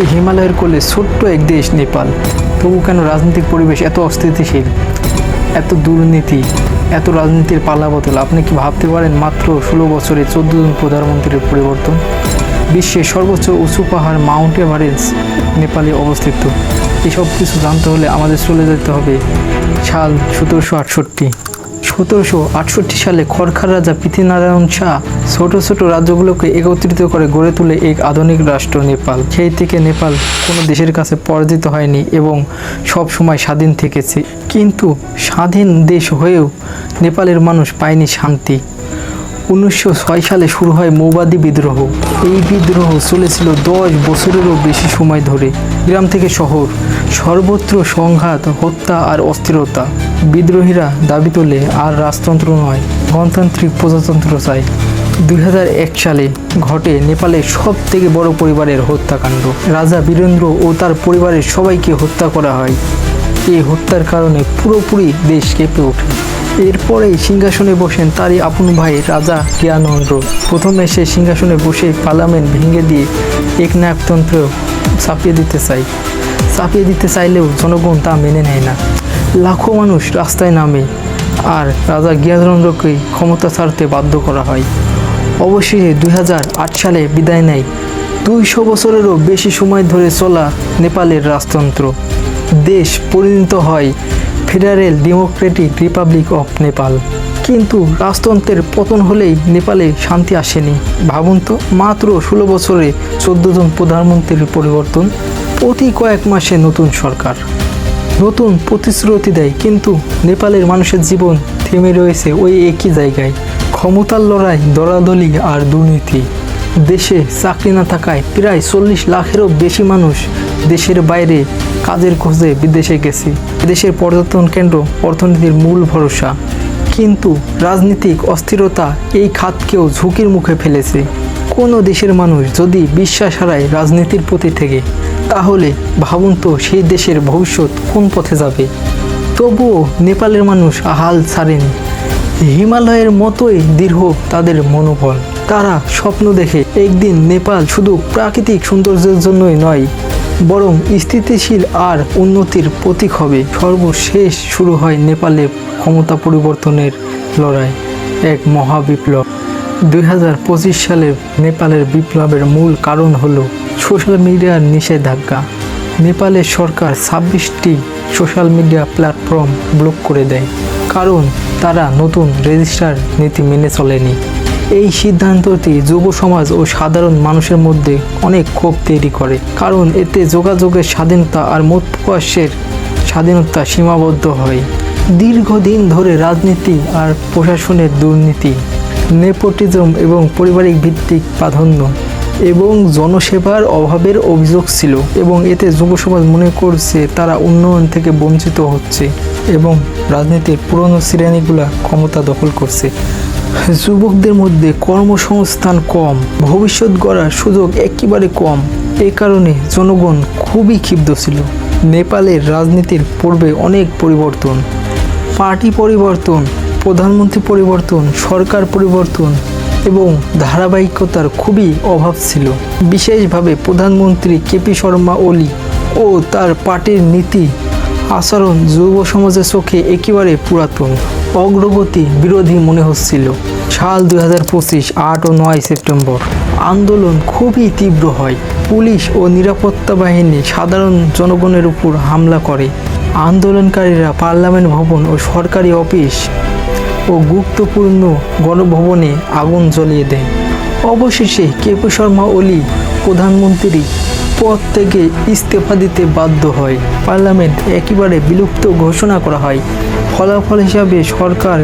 এই হিমালয়ের কোলে ছোট্ট এক দেশ নেপাল, তবু কেন রাজনৈতিক পরিবেশ এত অস্থিতিশীল, এত দুর্নীতি, এত রাজনীতির পালাবদল? আপনি কি ভাবতে পারেন মাত্র 16 বছরে 14 জন প্রধানমন্ত্রীর পরিবর্তন? বিশ্বের সর্বোচ্চ উঁচু পাহাড় মাউন্ট এভারেস্ট নেপালে অবস্থিত। এসব কিছু জানতে হলে আমাদের চলে যেতে হবে সাল 1768 সালে খরখার রাজা পৃথ্বীনারায়ণ শাহ ছোট ছোট রাজ্যগুলোকে একত্রিত করে গড়ে তোলে এক আধুনিক রাষ্ট্র নেপাল। সেই থেকে নেপাল কোনো দেশের কাছে পরাজিত হয়নি এবং সব সময় স্বাধীন থেকেছে। কিন্তু স্বাধীন দেশ হয়েও নেপালের মানুষ পায়নি শান্তি। 1906 সালে শুরু হয় মৌবাদী বিদ্রোহ। এই বিদ্রোহ চলেছিল 10 বছরেরও বেশি সময় ধরে। গ্রাম থেকে শহর, সর্বত্র সংঘাত, হত্যা আর অস্থিরতা। বিদ্রোহীরা দাবি তোলে আর রাজতন্ত্র নয়, গণতান্ত্রিক প্রজাতন্ত্র চায়। 2001 সালে ঘটে নেপালের সব থেকে বড় পরিবারের হত্যাকাণ্ড। রাজা বীরেন্দ্র ও তার পরিবারের সবাইকে হত্যা করা হয়। এই হত্যার কারণে পুরোপুরি দেশ কেঁপে ওঠে। এরপরেই সিংহাসনে বসেন তারই আপন ভাই রাজা জ্ঞানেন্দ্র। প্রথমে সে সিংহাসনে বসে পার্লামেন্ট ভেঙে দিয়ে একনায়কতন্ত্র চাপিয়ে দিতে চাইলেও জনগণ তা মেনে নেয় না। লাখো মানুষ রাস্তায় নামে আর রাজা জ্ঞানেন্দ্রকে ক্ষমতা ছাড়তে বাধ্য করা হয়। অবশেষে 2008 সালে বিদায় নেয় 200 বছরেরও বেশি সময় ধরে চলা নেপালের রাজতন্ত্র। দেশ পরিণত হয় federal Democratic Republic of Nepal. কিন্তু রাজতন্ত্রের পতন হলেই নেপালে শান্তি আসেনি। ভাবুন তো, মাত্র 16 বছরে 14 জন প্রধানমন্ত্রীর পরিবর্তন, প্রতি কয়েক মাসে নতুন সরকার, নতুন প্রতিশ্রুতি দেয়, কিন্তু নেপালের মানুষের জীবন থেমে রয়েছে ওই একই জায়গায়। ক্ষমতার লড়াই, দলাদলি আর দুর্নীতি। দেশে চাকরি না থাকায় প্রায় 40 লাখেরও বেশি মানুষ দেশের বাইরে কাজের খোঁজে বিদেশে গেছে। দেশের পর্যটন কেন্দ্র, অর্থনীতির মূল ভরসা। কিন্তু রাজনৈতিক অস্থিরতা এই খাতকেও ঝুঁকির মুখে ফেলেছে। কোনো দেশের মানুষ যদি বিশ্বাস হারায় রাজনীতির প্রতি থেকে, তাহলে ভাবুন তো সেই দেশের ভবিষ্যৎ কোন পথে যাবে। তবুও নেপালের মানুষ হাল ছাড়েনি। হিমালয়ের মতোই দৃঢ় তাদের মনোবল। তারা স্বপ্ন দেখে একদিন নেপাল শুধু প্রাকৃতিক সৌন্দর্যের জন্যই নয়, বরং স্থিতিশীল আর উন্নতির প্রতীক হবে। সর্বশেষ শুরু হয় নেপালের ক্ষমতা পরিবর্তনের লড়াই, এক মহাবিপ্লব। 2025 সালে নেপালের বিপ্লবের মূল কারণ হলো সোশ্যাল মিডিয়ার নিষেধাজ্ঞা। নেপালের সরকার 26টি সোশ্যাল মিডিয়া প্ল্যাটফর্ম ব্লক করে দেয়, কারণ তারা নতুন রেজিস্টার নীতি মেনে চলেনি। এই সিদ্ধান্তটি যুব সমাজ ও সাধারণ মানুষের মধ্যে অনেক ক্ষোভ তৈরি করে, কারণ এতে যোগাযোগের স্বাধীনতা আর মত প্রকাশের স্বাধীনতা সীমাবদ্ধ হয়। দীর্ঘদিন ধরে রাজনীতি আর প্রশাসনের দুর্নীতি, নেপোটিজম এবং পারিবারিক ভিত্তিক প্রাধান্য এবং জনসেবার অভাবের অভিযোগ ছিল, এবং এতে যুব সমাজ মনে করছে তারা উন্নয়ন থেকে বঞ্চিত হচ্ছে এবং রাজনীতির পুরনো শ্রেণীগুলা ক্ষমতা দখল করছে। যুবকদের মধ্যে কর্মসংস্থান কম, ভবিষ্যৎ গড়ার সুযোগ একেবারে কম। এ কারণে জনগণ খুবই ক্ষুব্ধ ছিল। নেপালের রাজনীতির পূর্বে অনেক পরিবর্তন, পার্টি পরিবর্তন, প্রধানমন্ত্রী পরিবর্তন, সরকার পরিবর্তন এবং ধারাবাহিকতার খুবই অভাব ছিল। বিশেষভাবে প্রধানমন্ত্রী কেপি শর্মা ওলি ও তার পার্টির নীতি আচরণ যুব সমাজের চোখে একেবারে পুরাতন, অগ্রগতি বিরোধী মনে হচ্ছিল। সাল 2025 8 ও 9 সেপ্টেম্বর আন্দোলন খুবই তীব্র হয়। পুলিশ ও নিরাপত্তা বাহিনী সাধারণ জনগণের উপর হামলা করে। আন্দোলনকারীরা পার্লামেন্ট ভবন ও সরকারি অফিস ও গুরুত্বপূর্ণ গণভবনে আগুন জ্বলিয়ে দেয়। অবশেষে কেপি শর্মা ওলি প্রধানমন্ত্রী পদ থেকে ইস্তফা দিতে বাধ্য হয়। পার্লামেন্ট একেবারে বিলুপ্ত ঘোষণা করা হয়। ফলাফল হিসাবে সরকার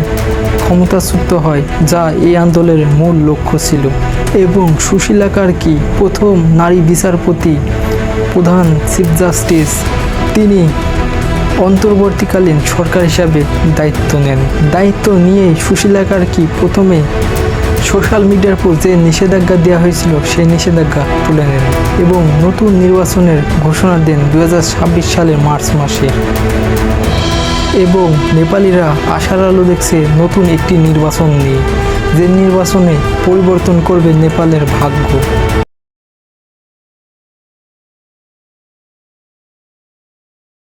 ক্ষমতাচ্যুত হয়, যা এই আন্দোলনের মূল লক্ষ্য ছিল। এবং সুশীলা কার্কি প্রথম নারী বিচারপতি, প্রধান চিফ জাস্টিস, তিনি অন্তর্বর্তীকালীন সরকার হিসাবে দায়িত্ব নেন। দায়িত্ব নিয়েই সুশীলা কার্কি প্রথমে সোশ্যাল মিডিয়ার উপর যে নিষেধাজ্ঞা দেওয়া হয়েছিল সেই নিষেধাজ্ঞা তুলে নেন এবং নতুন নির্বাচনের ঘোষণা দেন 2026 সালের মার্চ মাসে। এবং নেপালিরা আশার আলো দেখছে নতুন একটি নির্বাচন নিয়ে, যে নির্বাচনে পরিবর্তন করবে নেপালের ভাগ্য।